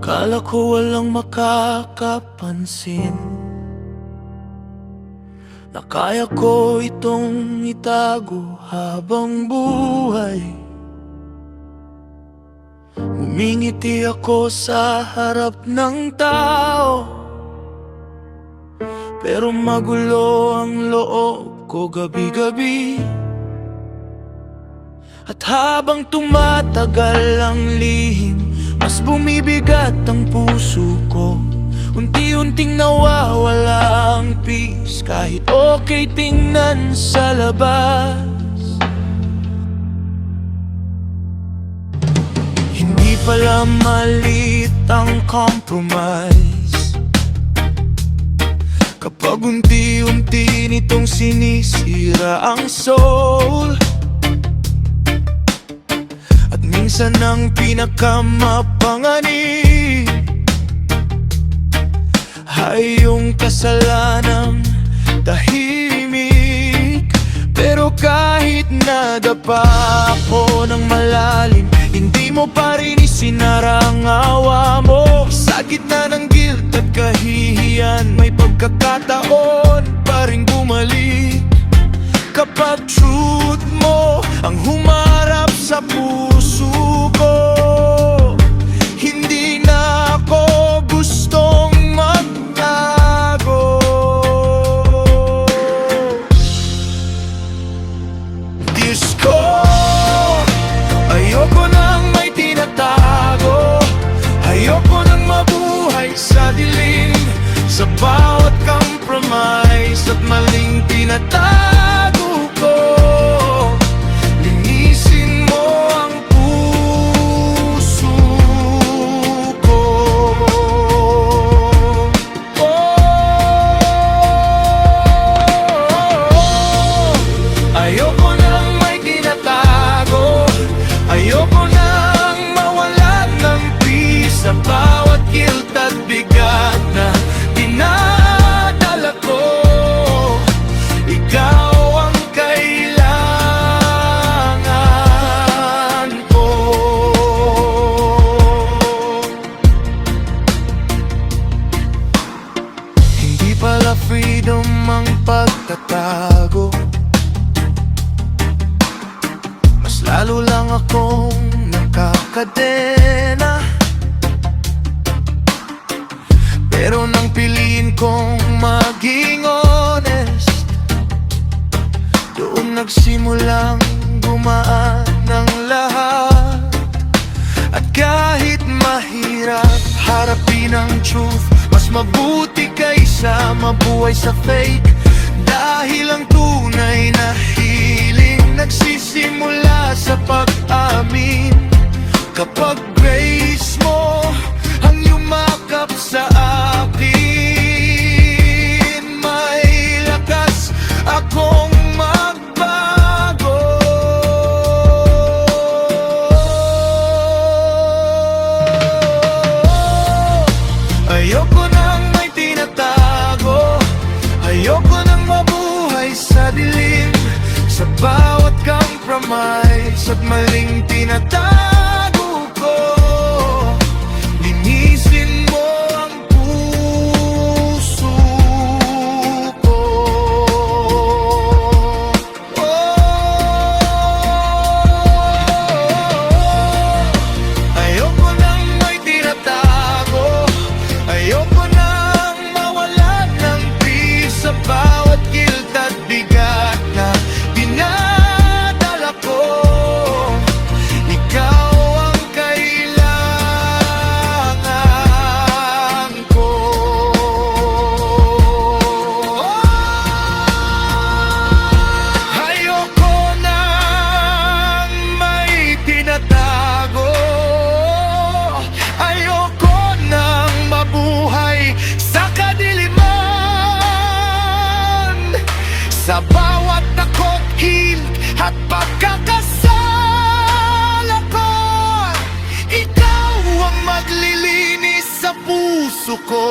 Akala ko walang makakapansin na kaya ko itong itago habang buhay. Humingiti ako sa harap ng tao, pero magulo ang loob ko gabi-gabi. At habang tumatagal ang lihim, mas bumibigat ang puso ko. Unti-unting nawawala ang peace, kahit okay tingnan sa labas. Hindi pala maliit ang compromise kapag unti-unti nitong sinisira ang soul. At minsan ang pinakamapanganib ay yung kasalanang tahimik. Pero kahit nadapa ako ng malalim, hindi mo pa rin isinara ang awa mo. Sa gitna ng guilt at kahihiyan, may pagkakataon pa rin bumalik. Kapag truth mo ang humarap sa puso ko, hindi na ako gustong magtago. Diyos ko, ayoko nang may tinatago. Ayoko nang mabuhay sa dilim, sa bawat compromise at maling tinatago ko. Linisin mo ang puso ko. Ayoko nang may tinatago. Ayoko nang mawalan ng peace sa bawat guilt at bigat na dinadala ko. Ikaw ang kailangan ko. Hindi pala freedom ang pagtatago, mas lalo lang akong nakakadena. Pero nang piliin kong maging honest, doon nagsimulang gumaan ang lahat. At kahit mahirap harapin ang truth, mas mabuti kaysa mabuhay sa fake. Dahil ang tunay na healing nagsisimula sa pag-amin. Kapag grace mo ang yumakap sa akin, may lakas akong magbago. Ayoko nang may tinatago. Ayoko nang mabuhay sa dilim, sa bawat compromise at maling tinatago ko. Linisin mo ang puso ko. Ayoko nang may tinatago. Ayoko nang mawalan ng peace sa bawat guilt at bigat na dinadala ko. Ikaw ang kailangan ko. Ayoko nang may tinatago. Ayoko nang mabuhay sa kadiliman, sa bawat takot, hilig at pagkakasala ko. Ikaw ang maglilinis sa puso ko.